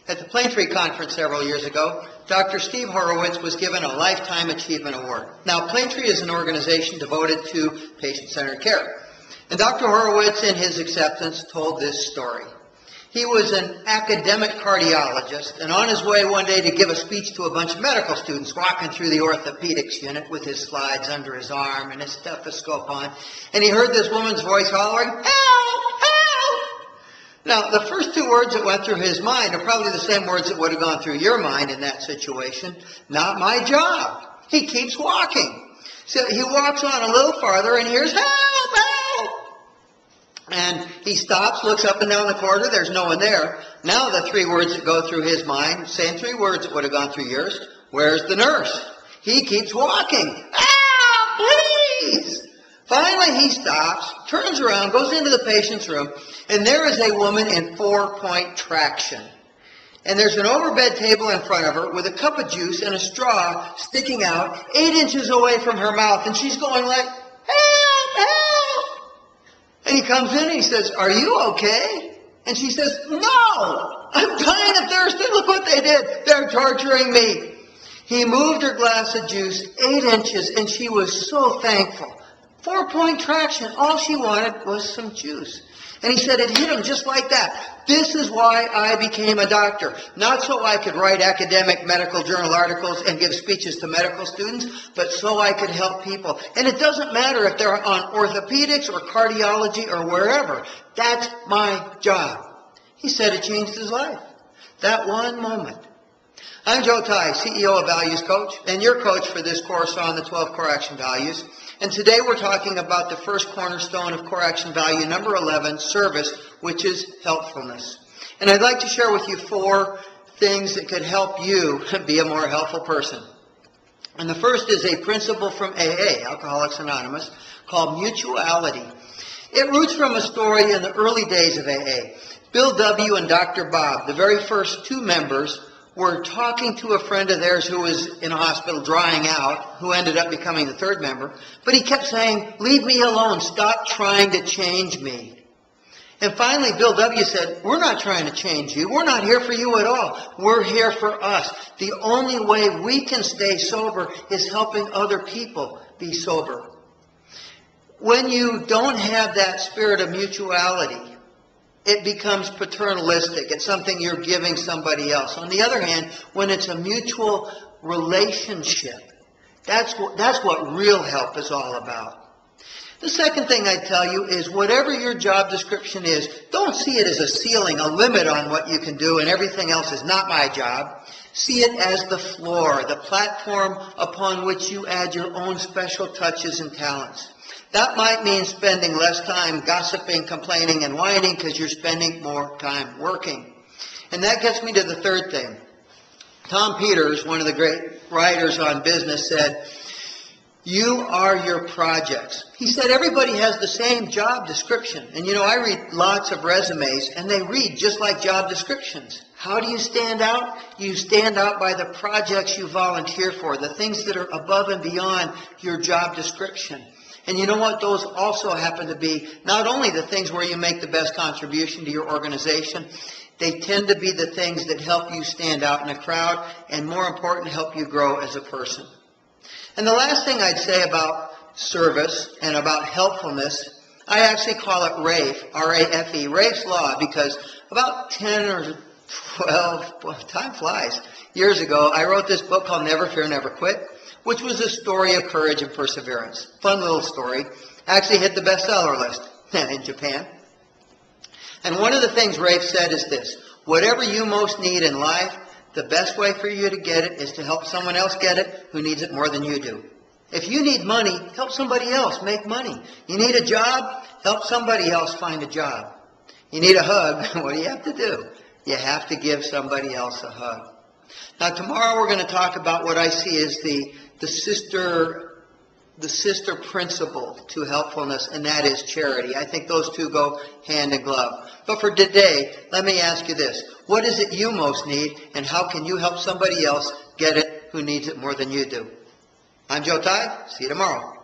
At the Plaintree Conference several years ago, Dr. Steve Horowitz was given a Lifetime Achievement Award. Now, Plaintree is an organization devoted to patient-centered care. And Dr. Horowitz, in his acceptance, told this story. He was an academic cardiologist, and on his way one day to give a speech to a bunch of medical students, walking through the orthopedics unit with his slides under his arm and his stethoscope on, and he heard this woman's voice hollering, "Help! Help!" Now, the first two words that went through his mind are probably the same words that would have gone through your mind in that situation. Not my job. He keeps walking. So he walks on a little farther and hears, "Help! Help!" And he stops, looks up and down the corridor. There's no one there. Now the three words that go through his mind, same three words that would have gone through yours. Where's the nurse? He keeps walking. "Help! Please!" Finally, he stops, turns around, goes into the patient's room, and there is a woman in 4-point traction. And there's an overbed table in front of her with a cup of juice and a straw sticking out 8 inches away from her mouth. And she's going like, "Help! Help!" And he comes in and he says, "Are you okay?" And she says, "No! I'm dying of thirst. And look what they did. They're torturing me." He moved her glass of juice 8 inches, and she was so thankful. 4-point traction. All she wanted was some juice. And he said it hit him just like that. This is why I became a doctor. Not so I could write academic medical journal articles and give speeches to medical students, but so I could help people. And it doesn't matter if they're on orthopedics or cardiology or wherever. That's my job. He said it changed his life. That one moment. I'm Joe Tye, CEO of Values Coach, and your coach for this course on the 12 Core Action Values. And today we're talking about the first cornerstone of Core Action Value, number 11, service, which is helpfulness. And I'd like to share with you 4 things that could help you be a more helpful person. And the first is a principle from AA, Alcoholics Anonymous, called mutuality. It roots from a story in the early days of AA. Bill W. and Dr. Bob, the very first 2 members, were talking to a friend of theirs who was in a hospital drying out, who ended up becoming the 3rd member. But he kept saying, "Leave me alone. Stop trying to change me." And finally, Bill W. said, "We're not trying to change you. We're not here for you at all. We're here for us. The only way we can stay sober is helping other people be sober." When you don't have that spirit of mutuality, it becomes paternalistic. It's something you're giving somebody else. On the other hand, when it's a mutual relationship, that's what real help is all about. The second thing I tell you is whatever your job description is, don't see it as a ceiling, a limit on what you can do, and everything else is not my job. See it as the floor, the platform upon which you add your own special touches and talents. That might mean spending less time gossiping, complaining, and whining because you're spending more time working. And that gets me to the third thing. Tom Peters, one of the great writers on business, said, "You are your projects." He said everybody has the same job description. And you know, I read lots of resumes, and they read just like job descriptions. How do you stand out? You stand out by the projects you volunteer for, the things that are above and beyond your job description. And you know what? Those also happen to be not only the things where you make the best contribution to your organization, they tend to be the things that help you stand out in a crowd and, more important, help you grow as a person. And the last thing I'd say about service and about helpfulness, I actually call it RAFE, R-A-F-E, Rafe's Law, because about 10 or 12, well, time flies, years ago, I wrote this book called Never Fear, Never Quit, which was a story of courage and perseverance. Fun little story. Actually hit the bestseller list in Japan. And one of the things Rafe said is this: whatever you most need in life, the best way for you to get it is to help someone else get it who needs it more than you do. If you need money, help somebody else make money. You need a job, help somebody else find a job. You need a hug, what do you have to do? You have to give somebody else a hug. Now tomorrow we're going to talk about what I see as the sister principle to helpfulness, and that is charity. I think those two go hand in glove. But for today, let me ask you this. What is it you most need, and how can you help somebody else get it who needs it more than you do? I'm Joe Tye. See you tomorrow.